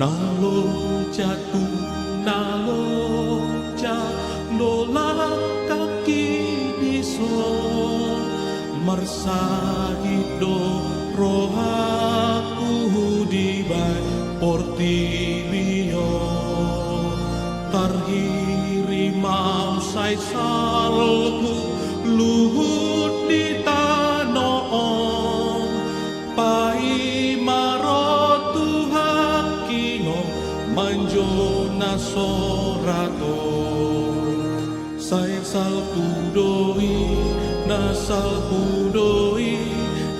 Nalo jatuh, nalo nolak kaki diso marsahido rohaku di bai portilio tarhiri mau sai salku luhut di tanoong pai marotu hakino manjona sorato saya salku doi nasal doi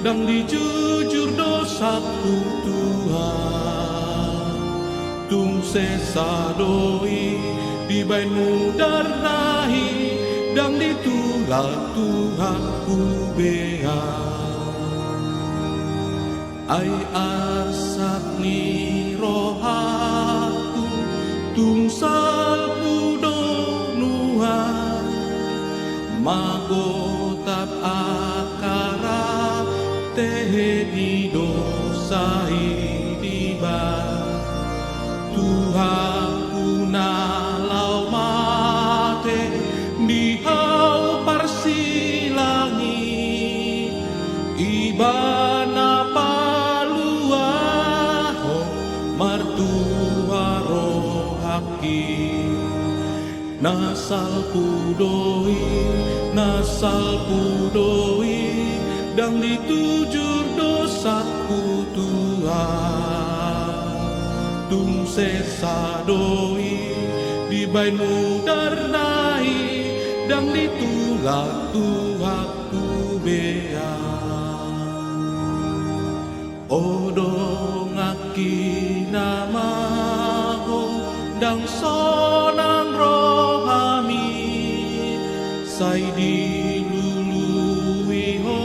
dan dijujur dosaku Tuhan tung sesa doi di bainu darnahi dan ditulak Tuhanku bea ai asak ni rohaku tung salku donuhan magotap akara tehe dosai diba Tuhanku nalau mate dihau parsilangi ibana paluaho martua rohaki nasal pudoi dan ditujur dosaku Tuhan tung sesa doi di bainu darnai dan ditulak Tuhanku bea odong aki namaho dang sonang rohami sai dilului ho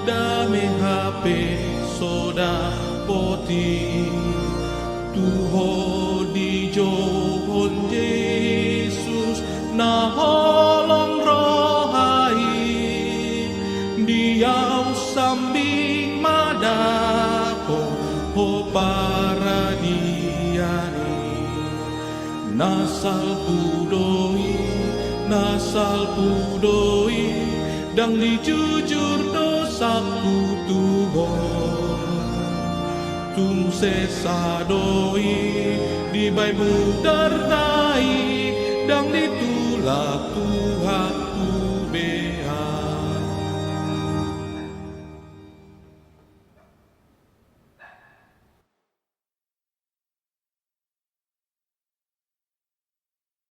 dame hape soda poti tuho di johon Yesus na holong rohai diau sambing madapo ho paradiani nasal pudoi dan dijujur dosaku Tuhan tung sesa doi di bainu darnai